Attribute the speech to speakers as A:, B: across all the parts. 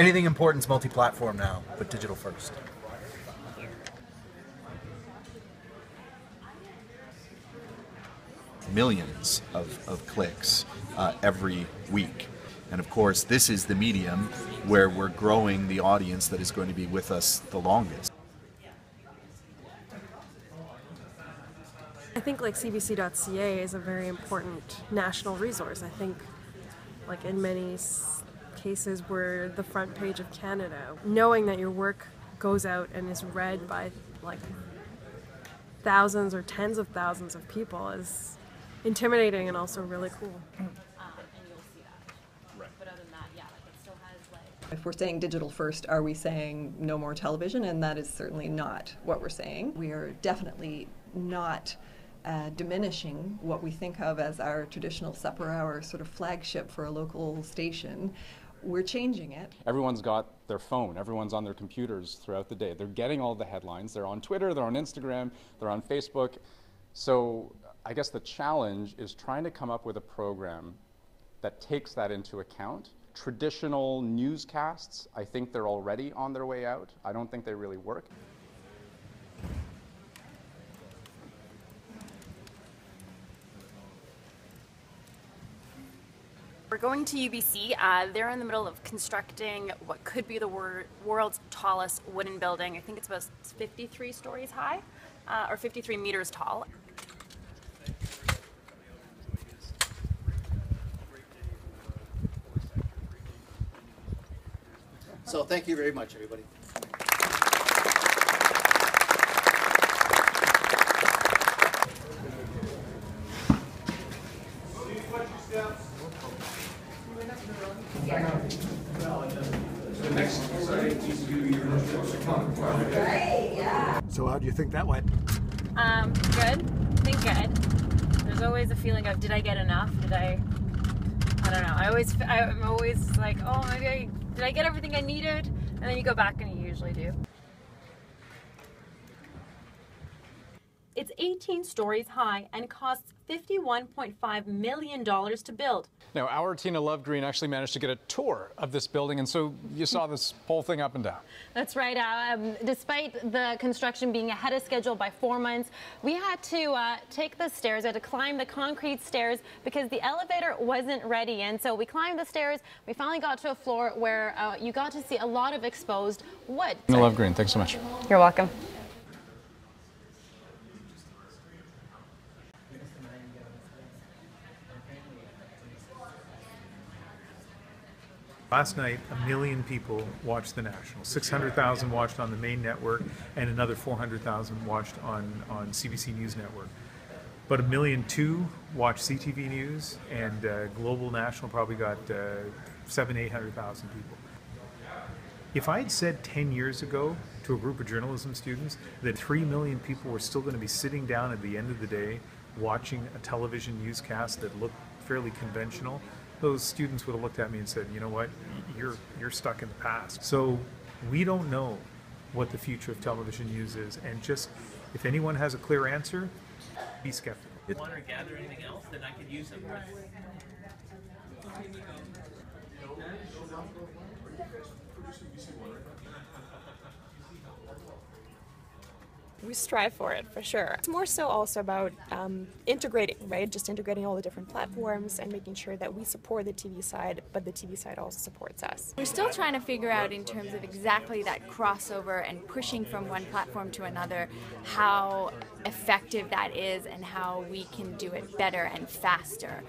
A: Anything important is multi-platform now, but digital first.
B: Millions of clicks every week. And of course, this is the medium where we're growing the audience that is going to be with us the longest.
C: I think like cbc.ca is a very important national resource. I think like in many cases we're the front page of Canada. Knowing that your work goes out and is read by like thousands or tens of thousands of people is intimidating and also really cool.
D: If we're saying digital first, are we saying no more television? And that is certainly not what we're saying. We are definitely not diminishing what we think of as our traditional supper hour sort of flagship for a local station. We're changing it.
E: Everyone's got their phone, everyone's on their computers throughout the day. They're getting all the headlines. They're on Twitter, they're on Instagram, they're on Facebook. So I guess the challenge is trying to come up with a program that takes that into account. Traditional newscasts, I think they're already on their way out. I don't think they really work.
F: We're going to UBC. They're in the middle of constructing what could be the world's tallest wooden building. I think it's about 53 stories high, or 53 meters tall.
G: So thank you very much, everybody.
A: So how do you think that went?
F: Good. I think good. There's always a feeling of, did I get enough? I don't know. I'm always like, oh, maybe did I get everything I needed? And then you go back and you usually do.
H: It's 18 stories high and costs $51.5 million to build.
E: Now, our Tina Lovegreen actually managed to get a tour of this building, and so you saw this whole thing up and down.
H: That's right. Despite the construction being ahead of schedule by 4 months, we had to take the stairs. We had to climb the concrete stairs because the elevator wasn't ready. And so we climbed the stairs. We finally got to a floor where you got to see a lot of exposed wood.
E: Tina Lovegreen, thanks so much.
F: You're welcome.
I: Last night, 1 million people watched the National. 600,000 watched on the main network, and another 400,000 watched on CBC News Network. But 1.2 million watched CTV News, and Global National probably got 700,000-800,000 people. If I had said 10 years ago to a group of journalism students that 3 million people were still going to be sitting down at the end of the day watching a television newscast that looked fairly conventional, those students would have looked at me and said, you know what, you're stuck in the past. So we don't know what the future of television news is, and just if anyone has a clear answer, be skeptical.
J: If you want to gather anything else, then I could use them.
K: We strive for it, for sure. It's more so also about integrating, right? Just integrating all the different platforms and making sure that we support the TV side, but the TV side also supports us.
F: We're still trying to figure out in terms of exactly that crossover and pushing from one platform to another, how effective that is and how we can do it better and faster.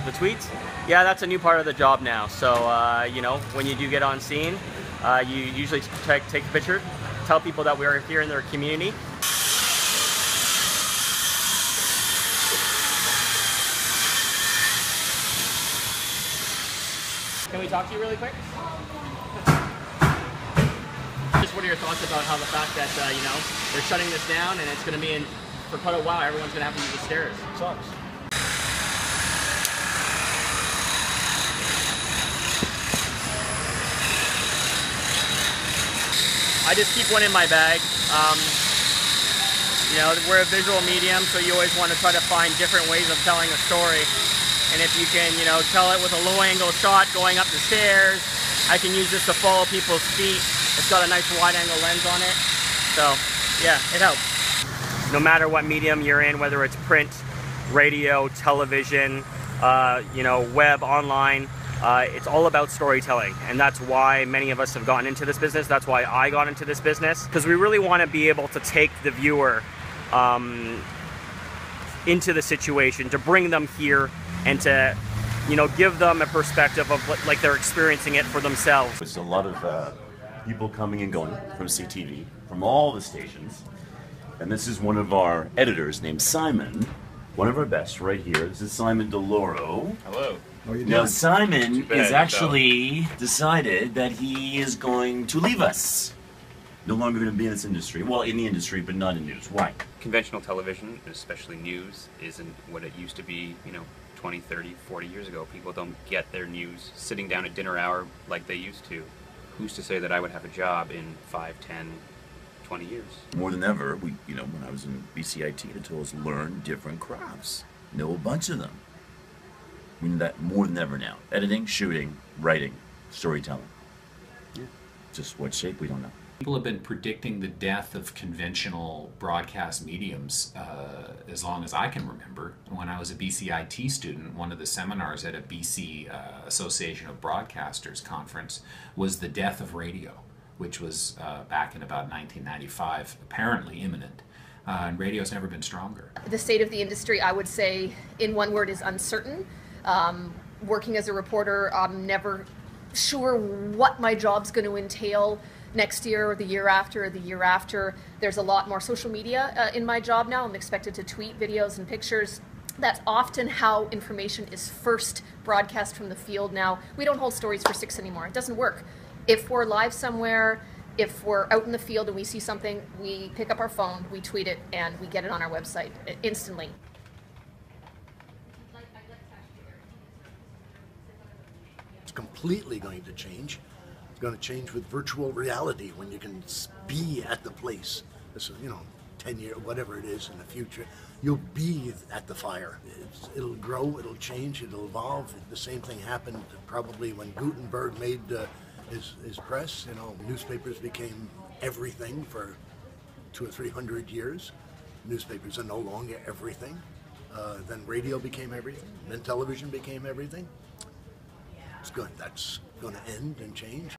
J: The tweets? Yeah, that's a new part of the job now. So, you know, when you do get on scene, you usually take a picture, tell people that we are here in their community. Can we talk to you really quick? Just what are your thoughts about how the fact that, you know, they're shutting this down and it's going to be in, for quite a while, everyone's going to have to use the stairs?
I: Sucks.
J: I just keep one in my bag. You know, we're a visual medium, so you always want to try to find different ways of telling a story. And if you can, you know, tell it with a low-angle shot going up the stairs, I can use this to follow people's feet. It's got a nice wide-angle lens on it. So, yeah, it helps. No matter what medium you're in, whether it's print, radio, television, you know, web, online, it's all about storytelling. And that's why many of us have gotten into this business. That's why I got into this business. Because we really want to be able to take the viewer into the situation, to bring them here and to, you know, give them a perspective of what, like, they're experiencing it for themselves.
L: There's a lot of people coming and going from CTV, from all the stations. And this is one of our editors named Simon, one of our best right here. This is Simon DeLoro.
M: Hello.
L: Now Simon has actually decided that he is going to leave us. No longer going to be in this industry. Well, in the industry, but not in news. Why?
M: Conventional television, especially news, isn't what it used to be, you know, 20, 30, 40 years ago. People don't get their news sitting down at dinner hour like they used to. Who's to say that I would have a job in 5, 10, 20 years?
L: More than ever, when I was in BCIT, they told us learn different crafts. Know a bunch of them. We need that more than ever now. Editing, shooting, writing, storytelling.
M: Yeah.
L: Just what shape, we don't know.
N: People have been predicting the death of conventional broadcast mediums as long as I can remember. When I was a BCIT student, one of the seminars at a BC Association of Broadcasters conference was the death of radio, which was back in about 1995, apparently imminent. And radio's never been stronger.
O: The state of the industry, I would say, in one word, is uncertain. Working as a reporter, I'm never sure what my job's going to entail next year or the year after or the year after. There's a lot more social media in my job now. I'm expected to tweet videos and pictures. That's often how information is first broadcast from the field now. We don't hold stories for 6 anymore. It doesn't work. If we're live somewhere, if we're out in the field and we see something, we pick up our phone, we tweet it, and we get it on our website instantly.
G: It's completely going to change. It's going to change with virtual reality when you can be at the place. So, 10 years, whatever it is in the future, you'll be at the fire. It'll grow, it'll change, it'll evolve. The same thing happened probably when Gutenberg made his press. Newspapers became everything for 200 or 300 years. Newspapers are no longer everything. Then radio became everything. Then television became everything. That's going to end and change.